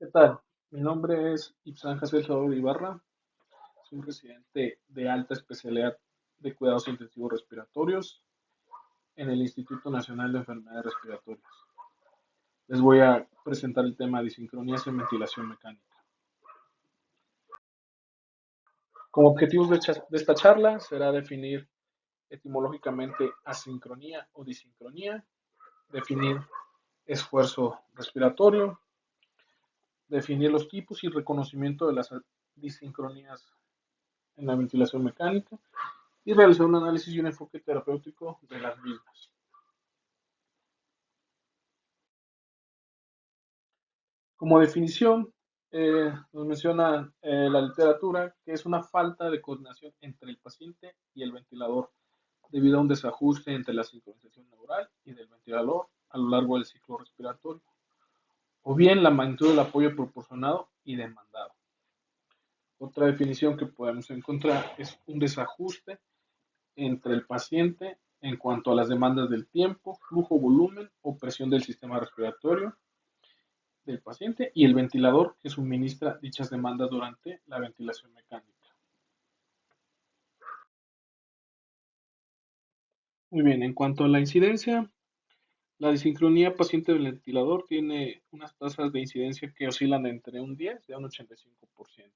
¿Qué tal? Mi nombre es Ibsan Hassel Salvador Ibarra, soy residente de alta especialidad de cuidados intensivos respiratorios en el Instituto Nacional de Enfermedades Respiratorias. Les voy a presentar el tema de sincronías en ventilación mecánica. Como objetivos de esta charla será definir etimológicamente asincronía o disincronía, definir esfuerzo respiratorio, definir los tipos y reconocimiento de las disincronías en la ventilación mecánica y realizar un análisis y un enfoque terapéutico de las mismas. Como definición, nos menciona la literatura que es una falta de coordinación entre el paciente y el ventilador debido a un desajuste entre la sincronización neural y del ventilador a lo largo del ciclo respiratorio, o bien la magnitud del apoyo proporcionado y demandado. Otra definición que podemos encontrar es un desajuste entre el paciente en cuanto a las demandas del tiempo, flujo, volumen o presión del sistema respiratorio del paciente y el ventilador que suministra dichas demandas durante la ventilación mecánica. Muy bien, en cuanto a la incidencia, la disincronía paciente-ventilador tiene unas tasas de incidencia que oscilan entre un 10 y un 85%.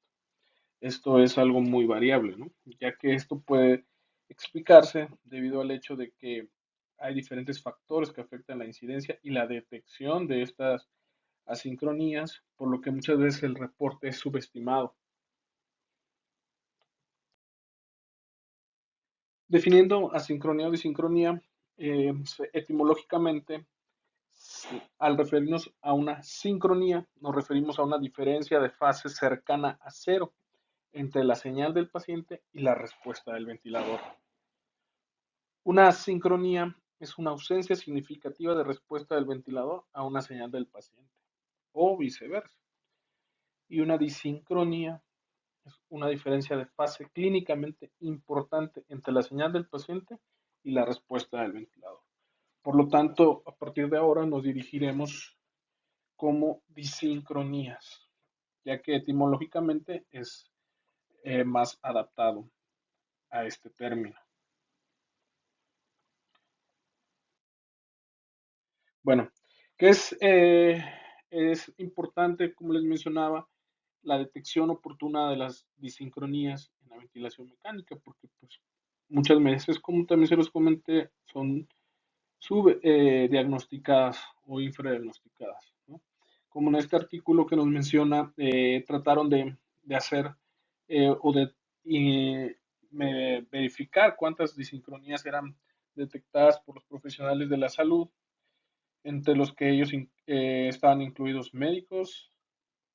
Esto es algo muy variable, ¿no? Ya que esto puede explicarse debido al hecho de que hay diferentes factores que afectan la incidencia y la detección de estas asincronías, por lo que muchas veces el reporte es subestimado. Definiendo asincronía o disincronía, etimológicamente, al referirnos a una sincronía, nos referimos a una diferencia de fase cercana a cero entre la señal del paciente y la respuesta del ventilador. Una asincronía es una ausencia significativa de respuesta del ventilador a una señal del paciente, o viceversa. Y una disincronía es una diferencia de fase clínicamente importante entre la señal del paciente y la respuesta del ventilador. Por lo tanto, a partir de ahora nos dirigiremos como disincronías, ya que etimológicamente es más adaptado a este término. Bueno, que es importante, como les mencionaba, la detección oportuna de las disincronías en la ventilación mecánica, porque pues, muchas veces, como también se los comenté, son subdiagnosticadas o infradiagnosticadas, ¿no? Como en este artículo que nos menciona, trataron de hacer o de eh, verificar cuántas disincronías eran detectadas por los profesionales de la salud, entre los que ellos estaban incluidos médicos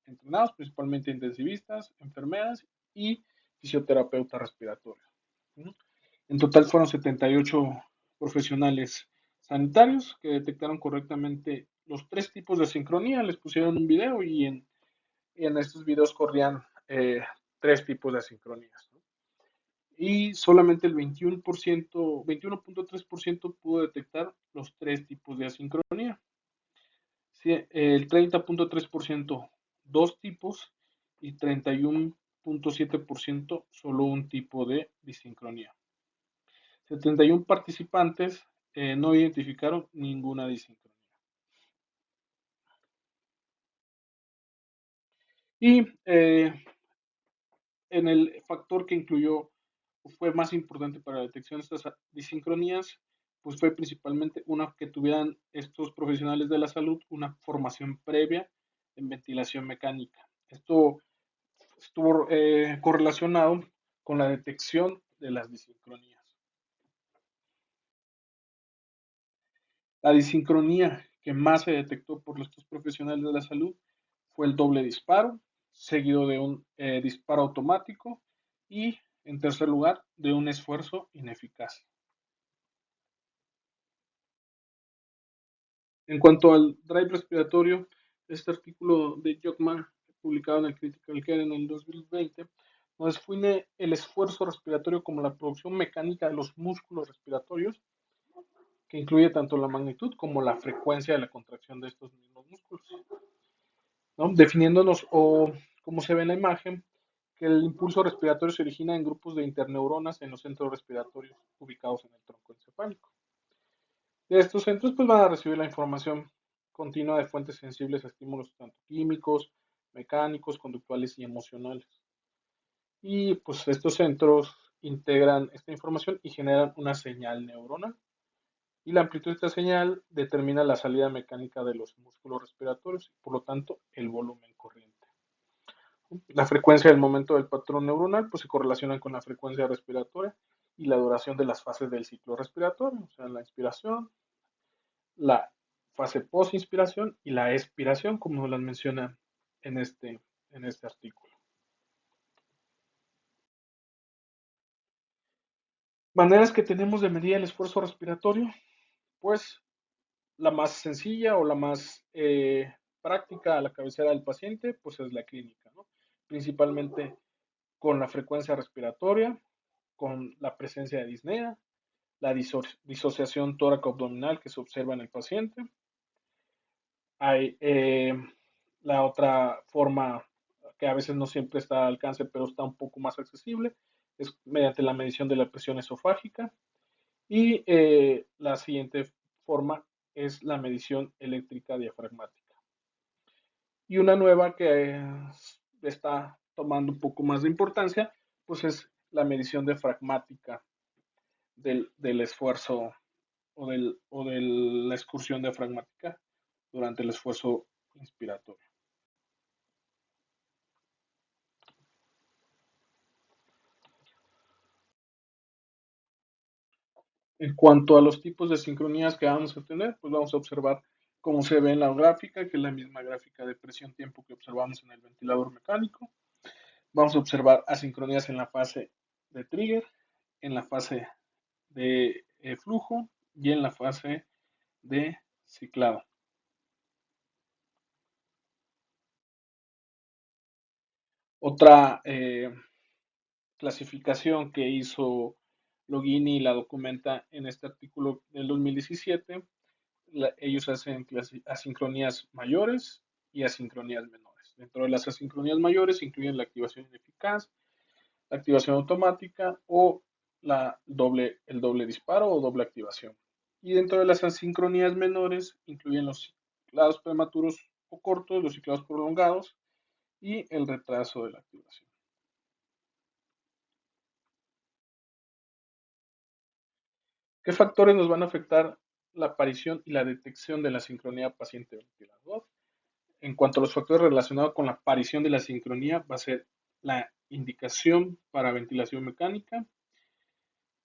entrenados, principalmente intensivistas, enfermeras y fisioterapeutas respiratorios, ¿no? En total fueron 78 profesionales sanitarios que detectaron correctamente los tres tipos de sincronía, les pusieron un video y en estos videos corrían tres tipos de sincronías, ¿no? Y solamente el 21%, 21.3% pudo detectar los tres tipos de asincronía. Sí, el 30.3% dos tipos y 31.7% solo un tipo de disincronía. 71 participantes no identificaron ninguna disincronía. Y en el factor que incluyó fue más importante para la detección de estas disincronías, pues fue principalmente una que tuvieran estos profesionales de la salud una formación previa en ventilación mecánica. Esto estuvo correlacionado con la detección de las disincronías. La disincronía que más se detectó por estos profesionales de la salud fue el doble disparo, seguido de un disparo automático y, en tercer lugar, de un esfuerzo ineficaz. En cuanto al drive respiratorio, este artículo de Jockman, publicado en el Critical Care en el 2020, nos define el esfuerzo respiratorio como la producción mecánica de los músculos respiratorios, que incluye tanto la magnitud como la frecuencia de la contracción de estos mismos músculos. ¿no? Definiéndonos o como se ve en la imagen, que el impulso respiratorio se origina en grupos de interneuronas en los centros respiratorios ubicados en el tronco encefálico. De estos centros pues van a recibir la información continua de fuentes sensibles a estímulos tanto químicos, mecánicos, conductuales y emocionales. Y pues estos centros integran esta información y generan una señal neuronal. Y la amplitud de esta señal determina la salida mecánica de los músculos respiratorios y por lo tanto el volumen corriente. La frecuencia del momento del patrón neuronal pues se correlaciona con la frecuencia respiratoria y la duración de las fases del ciclo respiratorio, o sea, la inspiración, la fase post-inspiración y la expiración, como las menciona en en este artículo. Maneras que tenemos de medir el esfuerzo respiratorio, pues la más sencilla o la más práctica a la cabecera del paciente, pues es la clínica, ¿no? Principalmente con la frecuencia respiratoria, con la presencia de disnea, la disociación tóraco-abdominal que se observa en el paciente. Hay la otra forma que a veces no siempre está al alcance, pero está un poco más accesible, es mediante la medición de la presión esofágica. Y la siguiente forma es la medición eléctrica diafragmática. Y una nueva que está tomando un poco más de importancia, pues es la medición diafragmática del esfuerzo o de la excursión diafragmática durante el esfuerzo inspiratorio. En cuanto a los tipos de sincronías que vamos a tener, pues vamos a observar cómo se ve en la gráfica, que es la misma gráfica de presión-tiempo que observamos en el ventilador mecánico. Vamos a observar asincronías en la fase de trigger, en la fase de flujo y en la fase de ciclado. Otra clasificación que hizo Logini y la documenta en este artículo del 2017, ellos hacen asincronías mayores y asincronías menores. Dentro de las asincronías mayores incluyen la activación ineficaz, la activación automática o el doble disparo o doble activación. Y dentro de las asincronías menores incluyen los ciclados prematuros o cortos, los ciclados prolongados y el retraso de la activación. ¿Qué factores nos van a afectar la aparición y la detección de la sincronía paciente-ventilador? En cuanto a los factores relacionados con la aparición de la sincronía, va a ser la indicación para ventilación mecánica,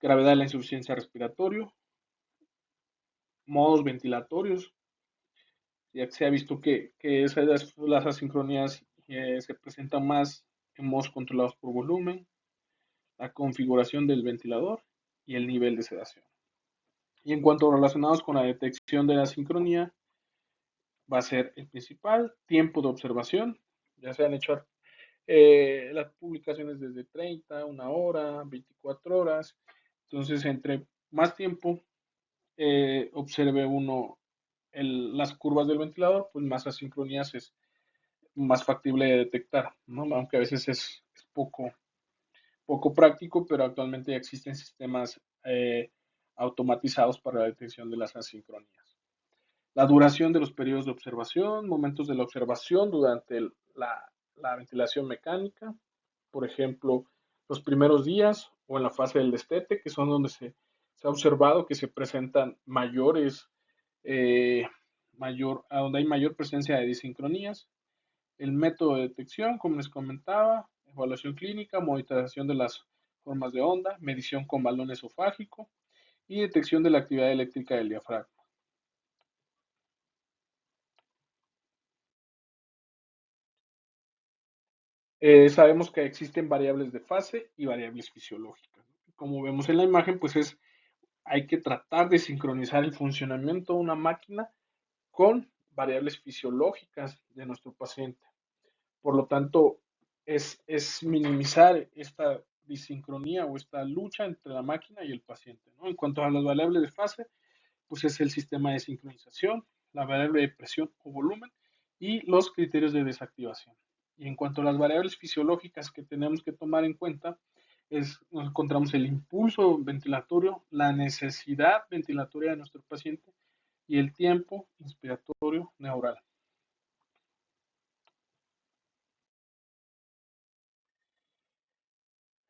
gravedad de la insuficiencia respiratoria, modos ventilatorios. Ya que se ha visto que las asincronías se presentan más en modos controlados por volumen, la configuración del ventilador y el nivel de sedación. Y en cuanto a relacionados con la detección de la sincronía, va a ser el principal tiempo de observación. Ya se han hecho las publicaciones desde 30, una hora, 24 horas. Entonces, entre más tiempo observe uno las curvas del ventilador, pues más asincronías es más factible de detectar, ¿no? Aunque a veces es poco práctico, pero actualmente ya existen sistemas automatizados para la detección de las asincronías. La duración de los periodos de observación, momentos de la observación durante la ventilación mecánica, por ejemplo, los primeros días o en la fase del destete, que son donde se ha observado que se presentan eh, donde hay mayor presencia de disincronías. El método de detección, como les comentaba, evaluación clínica, monitorización de las formas de onda, medición con balón esofágico y detección de la actividad eléctrica del diafragma. Sabemos que existen variables de fase y variables fisiológicas. Como vemos en la imagen, pues hay que tratar de sincronizar el funcionamiento de una máquina con variables fisiológicas de nuestro paciente. Por lo tanto, es minimizar esta disincronía o esta lucha entre la máquina y el paciente, ¿no? En cuanto a las variables de fase, pues es el sistema de sincronización, la variable de presión o volumen y los criterios de desactivación. Y en cuanto a las variables fisiológicas que tenemos que tomar en cuenta, nos encontramos el impulso ventilatorio, la necesidad ventilatoria de nuestro paciente y el tiempo inspiratorio neural.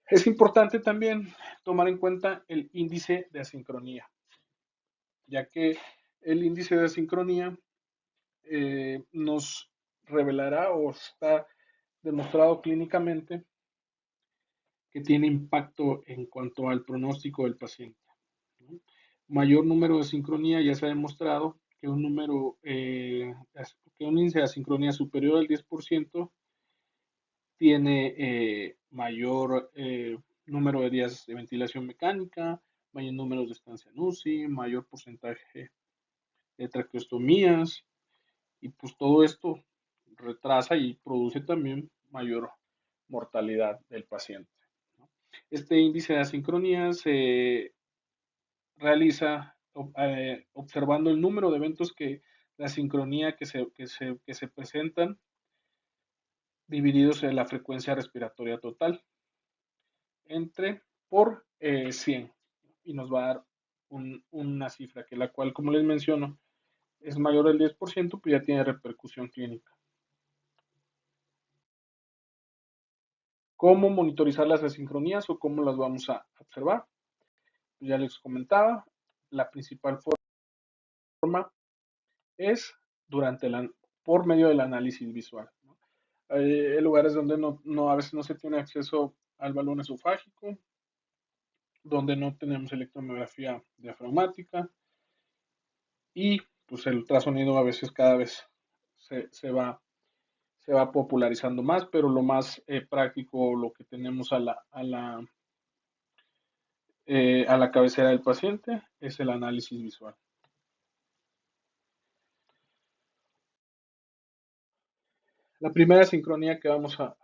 Es importante también tomar en cuenta el índice de asincronía, ya que el índice de asincronía nos revelará o está demostrado clínicamente que tiene impacto en cuanto al pronóstico del paciente, ¿no? Mayor número de sincronía, ya se ha demostrado que que un índice de asincronía superior al 10% tiene mayor número de días de ventilación mecánica, mayor número de estancia en UCI, mayor porcentaje de traqueostomías, y pues todo esto retrasa y produce también mayor mortalidad del paciente, ¿no? Este índice de asincronía se realiza observando el número de eventos de asincronía que se presentan divididos en la frecuencia respiratoria total entre por 100 y nos va a dar una cifra que la cual, como les menciono, es mayor al 10%, pues ya tiene repercusión clínica. ¿Cómo monitorizar las asincronías o cómo las vamos a observar? Pues ya les comentaba, la principal forma es por medio del análisis visual, ¿no? Hay lugares donde a veces no se tiene acceso al balón esofágico, donde no tenemos electromiografía diafragmática y pues el ultrasonido a veces cada vez se, se va, se va popularizando más, pero lo más práctico, lo que tenemos a la cabecera del paciente es el análisis visual. La primera sincronía que vamos a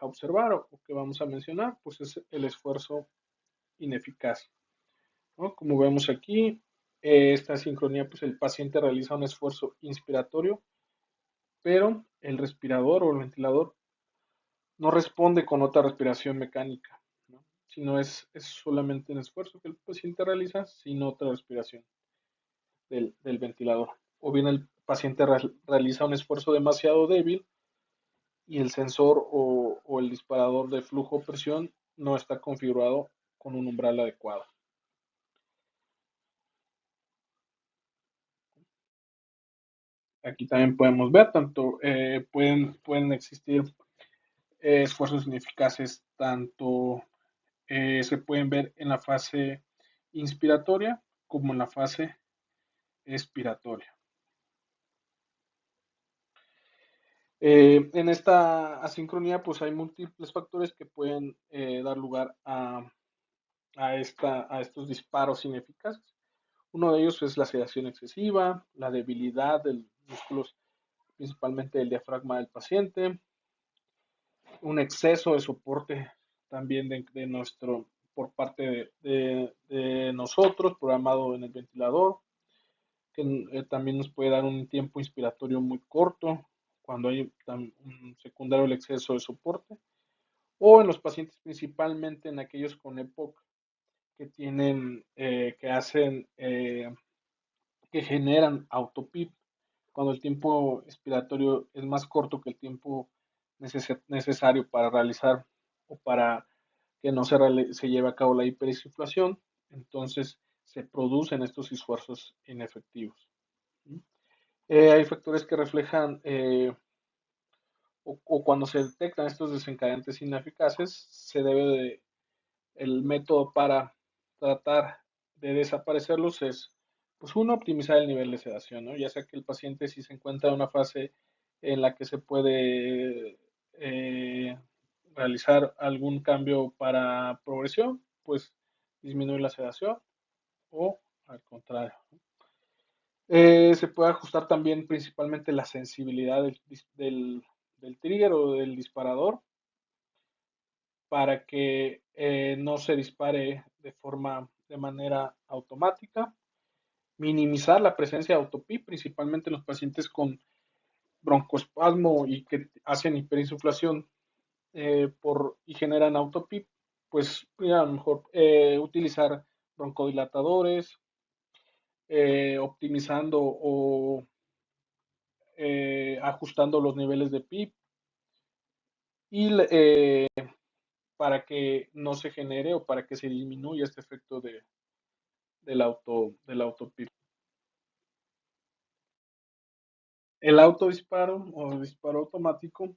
observar o que vamos a mencionar, pues es el esfuerzo ineficaz, ¿no? Como vemos aquí, esta sincronía, pues el paciente realiza un esfuerzo inspiratorio, pero el respirador o el ventilador no responde con otra respiración mecánica, ¿no? Sino es solamente un esfuerzo que el paciente realiza sin otra respiración del ventilador. O bien el paciente realiza un esfuerzo demasiado débil y el sensor o el disparador de flujo o presión no está configurado con un umbral adecuado. Aquí también podemos ver, tanto pueden existir esfuerzos ineficaces, tanto se pueden ver en la fase inspiratoria como en la fase expiratoria. En esta asincronía, pues hay múltiples factores que pueden dar lugar a estos disparos ineficaces. Uno de ellos es la sedación excesiva, la debilidad de los músculos, principalmente del diafragma del paciente, un exceso de soporte también por parte de nosotros, programado en el ventilador, que también nos puede dar un tiempo inspiratorio muy corto cuando hay un secundario el exceso de soporte, o en los pacientes principalmente en aquellos con EPOC que tienen, que generan autopip cuando el tiempo expiratorio es más corto que el tiempo necesario para realizar o para que no se lleve a cabo la hiperinsuflación, entonces se producen estos esfuerzos inefectivos. Hay factores que reflejan o cuando se detectan estos desencadenantes ineficaces, se debe de, el método para tratar de desaparecerlos es, pues uno, optimizar el nivel de sedación, ¿no? Ya sea que el paciente si se encuentra en una fase en la que se puede realizar algún cambio para progresión, pues disminuir la sedación o al contrario. Se puede ajustar también principalmente la sensibilidad del trigger o del disparador para que no se dispare de manera automática, minimizar la presencia de autopip, principalmente en los pacientes con broncoespasmo y que hacen hiperinsuflación y generan autopip, pues a lo mejor utilizar broncodilatadores, optimizando o ajustando los niveles de PIB y para que no se genere o para que se disminuya este efecto del auto PIB. El autodisparo o disparo automático,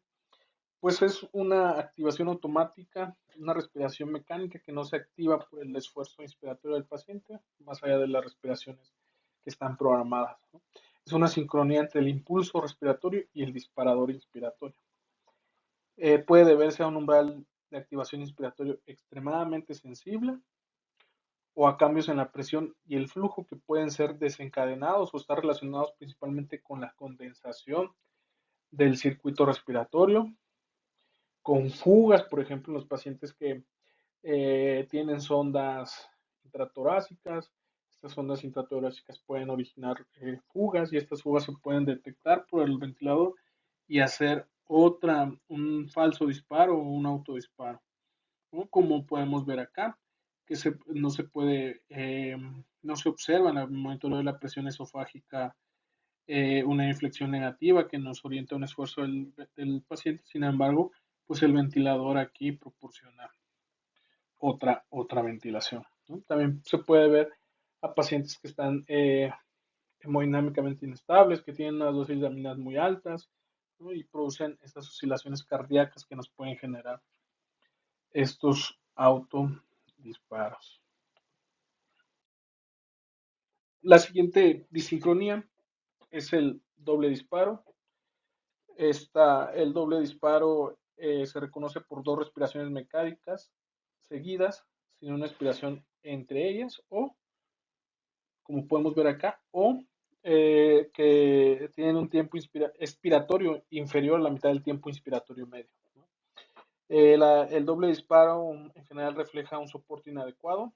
pues es una activación automática, una respiración mecánica que no se activa por el esfuerzo inspiratorio del paciente, más allá de las respiraciones que están programadas, ¿no? Es una sincronía entre el impulso respiratorio y el disparador inspiratorio. Puede deberse a un umbral de activación inspiratorio extremadamente sensible o a cambios en la presión y el flujo que pueden ser desencadenados o estar relacionados principalmente con la condensación del circuito respiratorio, con fugas, por ejemplo, en los pacientes que tienen sondas intratorácicas. Estas sondas intratorácicas pueden originar fugas y estas fugas se pueden detectar por el ventilador y hacer un falso disparo o un autodisparo, ¿no? Como podemos ver acá, que no se puede, no se observa en el monitoreo de la presión esofágica una inflexión negativa que nos orienta a un esfuerzo del paciente. Sin embargo, pues el ventilador aquí proporciona otra ventilación, ¿no? También se puede ver a pacientes que están hemodinámicamente inestables, que tienen unas dosis de aminas muy altas, ¿no? Y producen estas oscilaciones cardíacas que nos pueden generar estos autodisparos. La siguiente disincronía es el doble disparo. El doble disparo se reconoce por dos respiraciones mecánicas seguidas, sin una expiración entre ellas, o como podemos ver acá, o que tienen un tiempo expiratorio inferior a la mitad del tiempo inspiratorio medio, ¿no? El doble disparo en general refleja un soporte inadecuado,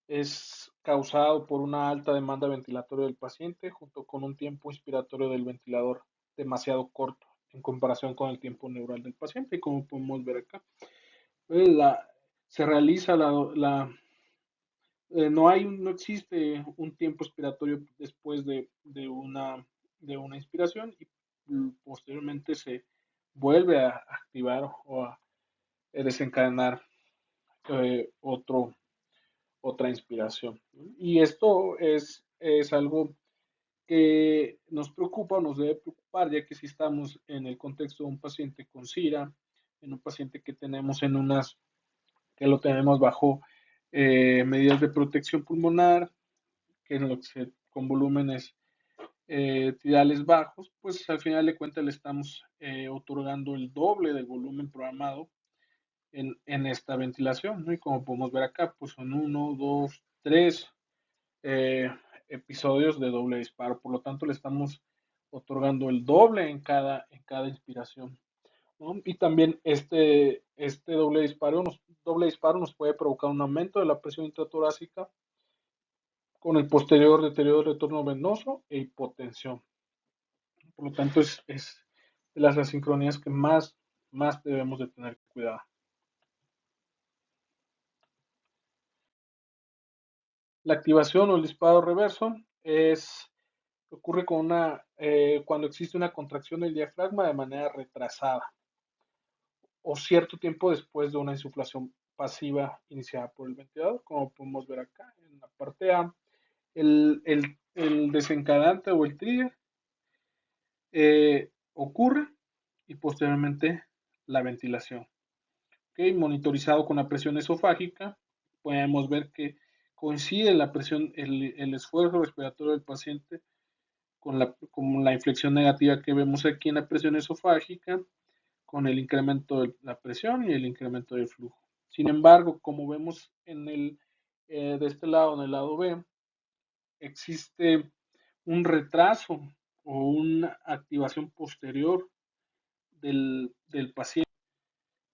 es causado por una alta demanda ventilatoria del paciente junto con un tiempo inspiratorio del ventilador demasiado corto en comparación con el tiempo neural del paciente, y como podemos ver acá. La, Se realiza no existe un tiempo expiratorio después de una inspiración y posteriormente se vuelve a activar o a desencadenar otro otra inspiración. Y esto es algo que nos preocupa o nos debe preocupar, ya que si estamos en el contexto de un paciente con SIRA, en un paciente que lo tenemos bajo medidas de protección pulmonar, con volúmenes tidales bajos, pues al final de cuentas le estamos otorgando el doble del volumen programado esta ventilación, ¿no? Y como podemos ver acá, pues son uno, dos, tres eh, episodios de doble disparo. Por lo tanto, le estamos otorgando el doble en cada inspiración, ¿no? Y también este doble disparo nos puede provocar un aumento de la presión intratorácica con el posterior deterioro del retorno venoso e hipotensión. Por lo tanto, es de las asincronías que más debemos de tener cuidado. La activación o el disparo reverso ocurre cuando existe una contracción del diafragma de manera retrasada o cierto tiempo después de una insuflación pasiva iniciada por el ventilador, como podemos ver acá en la parte A. El desencadenante o el trigger ocurre y posteriormente la ventilación. ¿Okay? Monitorizado con la presión esofágica, podemos ver que coincide la presión, el esfuerzo respiratorio del paciente con la inflexión negativa que vemos aquí en la presión esofágica, con el incremento de la presión y el incremento del flujo. Sin embargo, como vemos de este lado, en el lado B, existe un retraso o una activación posterior del paciente.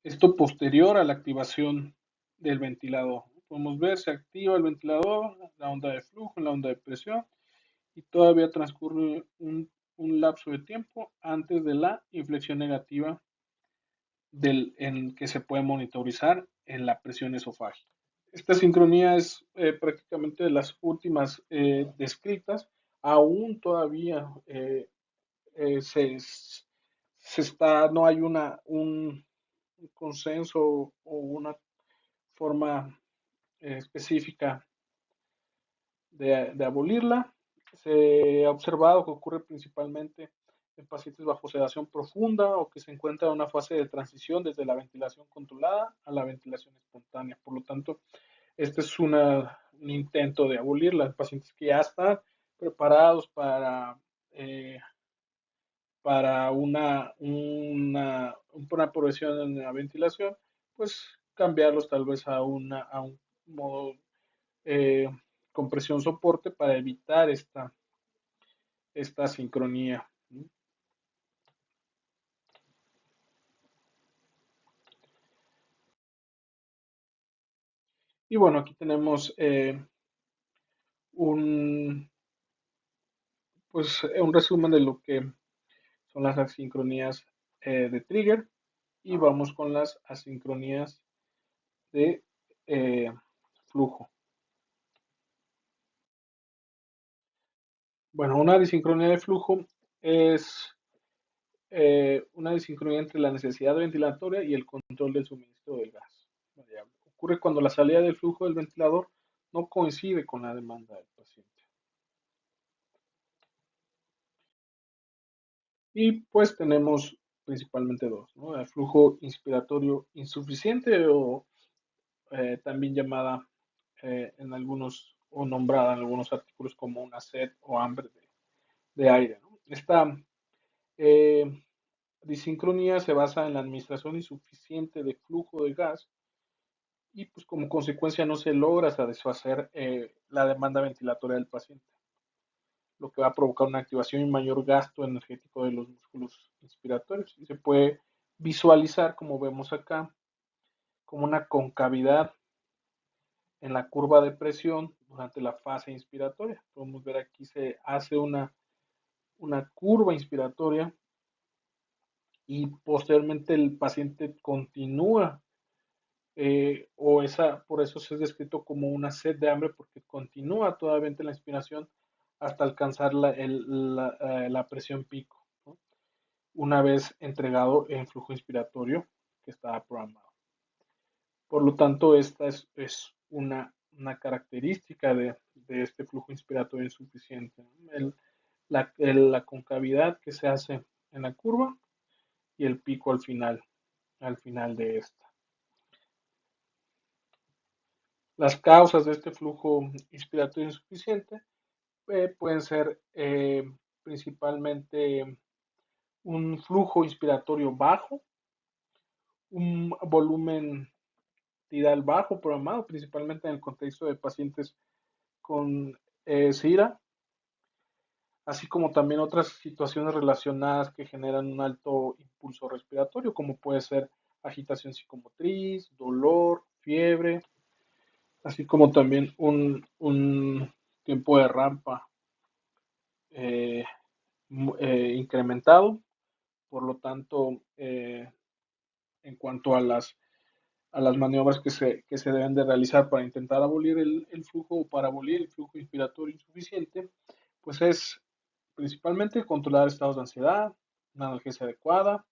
Esto posterior a la activación del ventilador. Podemos ver, se activa el ventilador, la onda de flujo, la onda de presión, y todavía transcurre un lapso de tiempo antes de la inflexión negativa en que se puede monitorizar en la presión esofágica. Esta sincronía es prácticamente de las últimas descritas. Aún todavía no hay un consenso o una forma específica de abolirla. Se ha observado que ocurre principalmente en pacientes bajo sedación profunda o que se encuentran en una fase de transición desde la ventilación controlada a la ventilación espontánea. Por lo tanto, este es un intento de abolirla en pacientes que ya están preparados eh, para una progresión en la ventilación, pues cambiarlos tal vez a un modo eh, con presión soporte para evitar esta sincronía. Y bueno, aquí tenemos un, un resumen de lo que son las asincronías de trigger y vamos con las asincronías de flujo. Bueno, una disincronía de flujo es una disincronía entre la necesidad ventilatoria y el control del suministro del gas variable. Ocurre cuando la salida del flujo del ventilador no coincide con la demanda del paciente. Y pues tenemos principalmente dos, ¿no? El flujo inspiratorio insuficiente o también llamada en algunos o nombrada en algunos artículos como una sed o hambre de aire, ¿no? Esta eh, disincronía se basa en la administración insuficiente de flujo de gas y pues como consecuencia no se logra satisfacer la demanda ventilatoria del paciente, lo que va a provocar una activación y mayor gasto energético de los músculos inspiratorios. Y se puede visualizar, como vemos acá, como una concavidad en la curva de presión durante la fase inspiratoria. Podemos ver aquí se hace una curva inspiratoria y posteriormente el paciente continúa por eso se es descrito como una sed de hambre porque continúa todavía en la inspiración hasta alcanzar la presión pico, ¿no? Una vez entregado en flujo inspiratorio que estaba programado. Por lo tanto, esta es una característica de este flujo inspiratorio insuficiente, ¿no? La concavidad que se hace en la curva y el pico al final de esta. Las causas de este flujo inspiratorio insuficiente pueden ser principalmente un flujo inspiratorio bajo, un volumen tidal bajo programado, principalmente en el contexto de pacientes con SIRA, así como también otras situaciones relacionadas que generan un alto impulso respiratorio, como puede ser agitación psicomotriz, dolor, fiebre, así como también un tiempo de rampa eh, incrementado. Por lo tanto, en cuanto a las maniobras que se deben de realizar para intentar abolir el flujo o para abolir el flujo inspiratorio insuficiente, pues es principalmente controlar estados de ansiedad, una analgesia adecuada,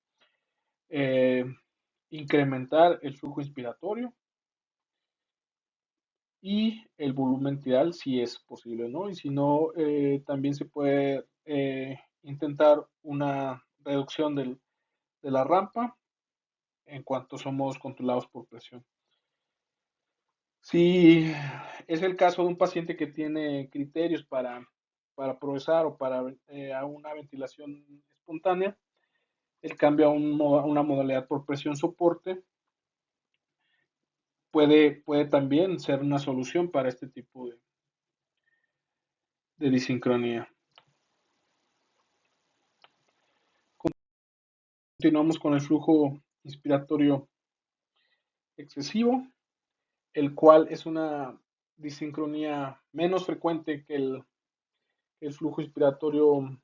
eh, incrementar el flujo inspiratorio y el volumen tidal si es posible, ¿no? Y si no, también se puede intentar una reducción de la rampa en cuanto somos controlados por presión. Si es el caso de un paciente que tiene criterios para progresar o para a una ventilación espontánea, el cambio a una modalidad por presión soporte puede también ser una solución para este tipo de disincronía. Continuamos con el flujo inspiratorio excesivo, el cual es una disincronía menos frecuente que el flujo inspiratorio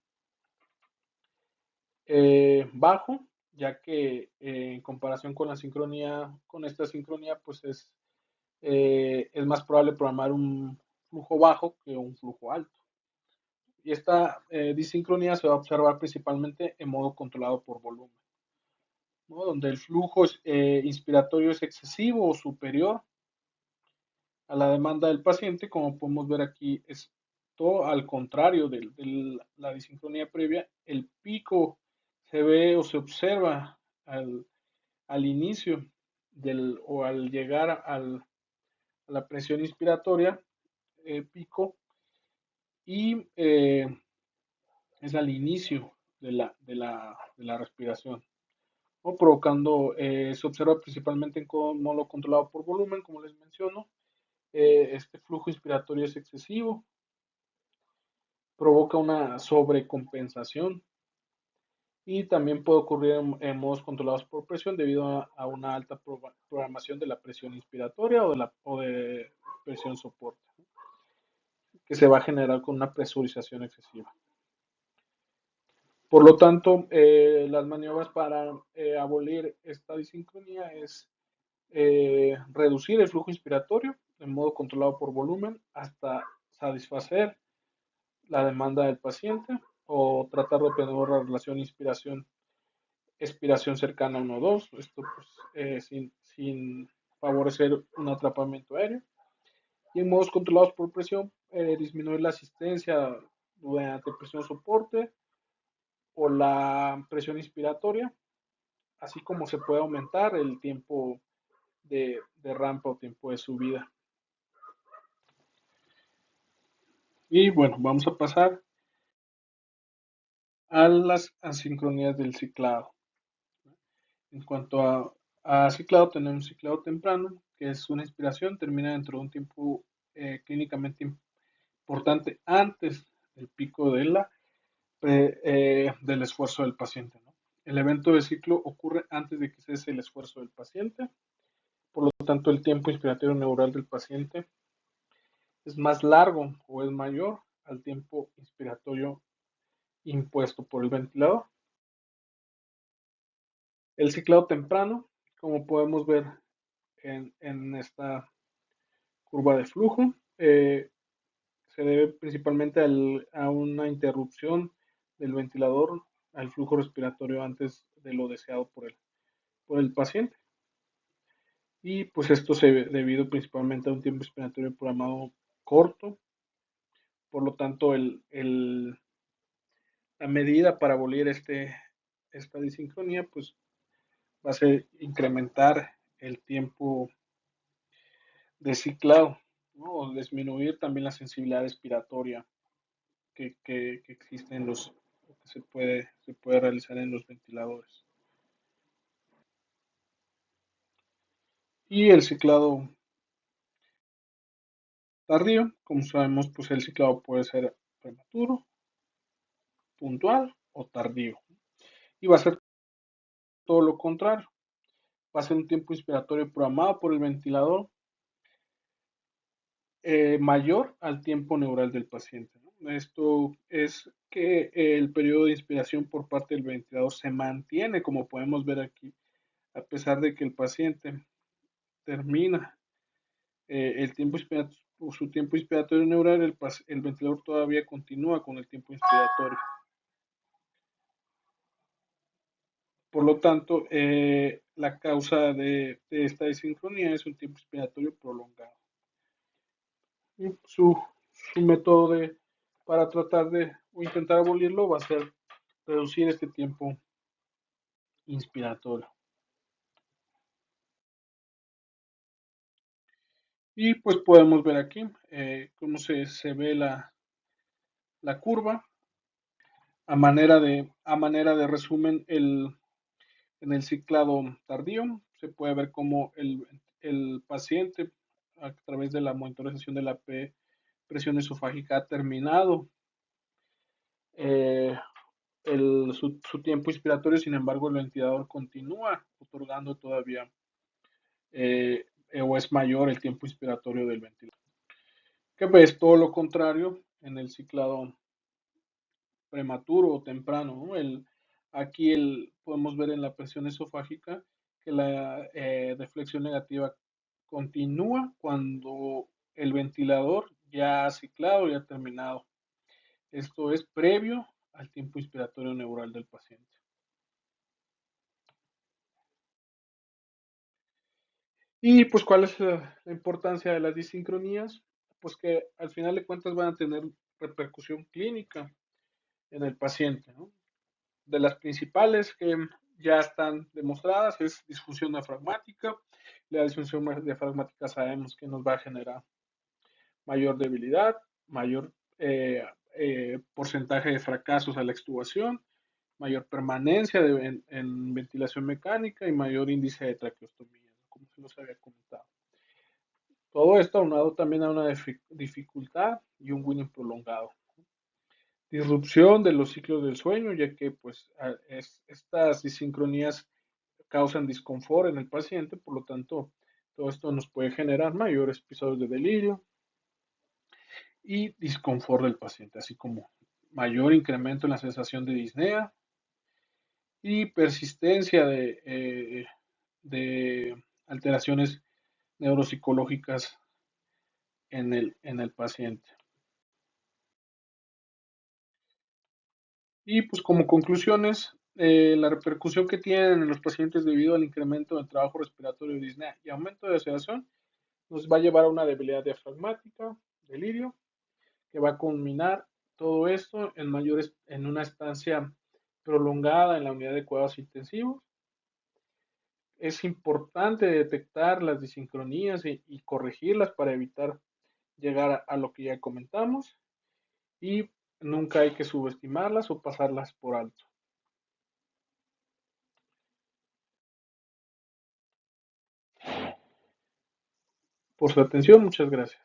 bajo, ya que en comparación con la sincronía, con esta sincronía, pues es más probable programar un flujo bajo que un flujo alto. Y esta disincronía se va a observar principalmente en modo controlado por volumen, ¿no? Donde el flujo inspiratorio es excesivo o superior a la demanda del paciente, como podemos ver aquí, es todo al contrario de la disincronía previa. El pico se ve o se observa al inicio o al llegar a la presión inspiratoria, pico, y es al inicio de la respiración, o provocando, se observa principalmente en modo controlado por volumen, como les menciono. Este flujo inspiratorio es excesivo, provoca una sobrecompensación y también puede ocurrir en modos controlados por presión debido a una alta programación de la presión inspiratoria o de presión soporte, ¿no? Que se va a generar con una presurización excesiva. Por lo tanto, las maniobras para abolir esta disincronía es reducir el flujo inspiratorio en modo controlado por volumen hasta satisfacer la demanda del paciente, o tratar de obtener una relación expiración cercana a 1:2, esto pues, sin favorecer un atrapamiento aéreo. Y en modos controlados por presión, disminuir la asistencia durante presión soporte o la presión inspiratoria, así como se puede aumentar el tiempo de rampa o tiempo de subida. Y bueno, vamos a pasar a las asincronías del ciclado. En cuanto a ciclado, tenemos ciclado temprano, que es una inspiración, termina dentro de un tiempo clínicamente importante antes del pico del esfuerzo del paciente, ¿no? El evento de ciclo ocurre antes de que cese el esfuerzo del paciente, por lo tanto el tiempo inspiratorio neural del paciente es más largo o es mayor al tiempo inspiratorio impuesto por el ventilador. El ciclado temprano, como podemos ver en esta curva de flujo, se debe principalmente a una interrupción del ventilador al flujo respiratorio antes de lo deseado por el paciente. Y pues esto se ve debido principalmente a un tiempo inspiratorio programado corto. Por lo tanto, la medida para abolir esta disincronía pues va a ser incrementar el tiempo de ciclado, ¿no? O disminuir también la sensibilidad expiratoria que existe que se puede realizar en los ventiladores. Y el ciclado tardío, como sabemos, pues el ciclado puede ser prematuro, puntual o tardío. Y va a ser todo lo contrario. Va a ser un tiempo inspiratorio programado por el ventilador mayor al tiempo neural del paciente, ¿no? Esto es que el periodo de inspiración por parte del ventilador se mantiene, como podemos ver aquí, a pesar de que el paciente termina su tiempo inspiratorio neural, el ventilador todavía continúa con el tiempo inspiratorio. Por lo tanto, la causa de esta desincronía es un tiempo inspiratorio prolongado. Y su método para tratar o intentar abolirlo va a ser reducir este tiempo inspiratorio. Y pues podemos ver aquí cómo se ve la curva. A manera de resumen, en el ciclado tardío se puede ver cómo el paciente, a través de la monitorización de la presión esofágica, ha terminado eh, su tiempo inspiratorio. Sin embargo, el ventilador continúa otorgando todavía, o es mayor el tiempo inspiratorio del ventilador. Que ves todo lo contrario en el ciclado prematuro o temprano, ¿no? Aquí podemos ver en la presión esofágica que la deflexión negativa continúa cuando el ventilador ya ha ciclado y ha terminado. Esto es previo al tiempo inspiratorio neural del paciente. Y pues, ¿cuál es la importancia de las disincronías? Pues que al final de cuentas van a tener repercusión clínica en el paciente, ¿no? De las principales que ya están demostradas es disfunción diafragmática. La disfunción diafragmática sabemos que nos va a generar mayor debilidad, mayor porcentaje de fracasos a la extubación, mayor permanencia en ventilación mecánica y mayor índice de traqueostomía, como se los había comentado. Todo esto aunado también a una dificultad y un winning prolongado. Disrupción de los ciclos del sueño, ya que pues estas disincronías causan disconfort en el paciente, por lo tanto, todo esto nos puede generar mayores episodios de delirio y disconfort del paciente, así como mayor incremento en la sensación de disnea y persistencia de alteraciones neuropsicológicas en el paciente. Y pues como conclusiones, la repercusión que tienen en los pacientes debido al incremento del trabajo respiratorio de disnea y aumento de sedación nos va a llevar a una debilidad diafragmática, delirio, que va a culminar todo esto en una estancia prolongada en la unidad de cuidados intensivos. Es importante detectar las disincronías y corregirlas para evitar llegar a lo que ya comentamos y nunca hay que subestimarlas o pasarlas por alto. Por su atención, muchas gracias.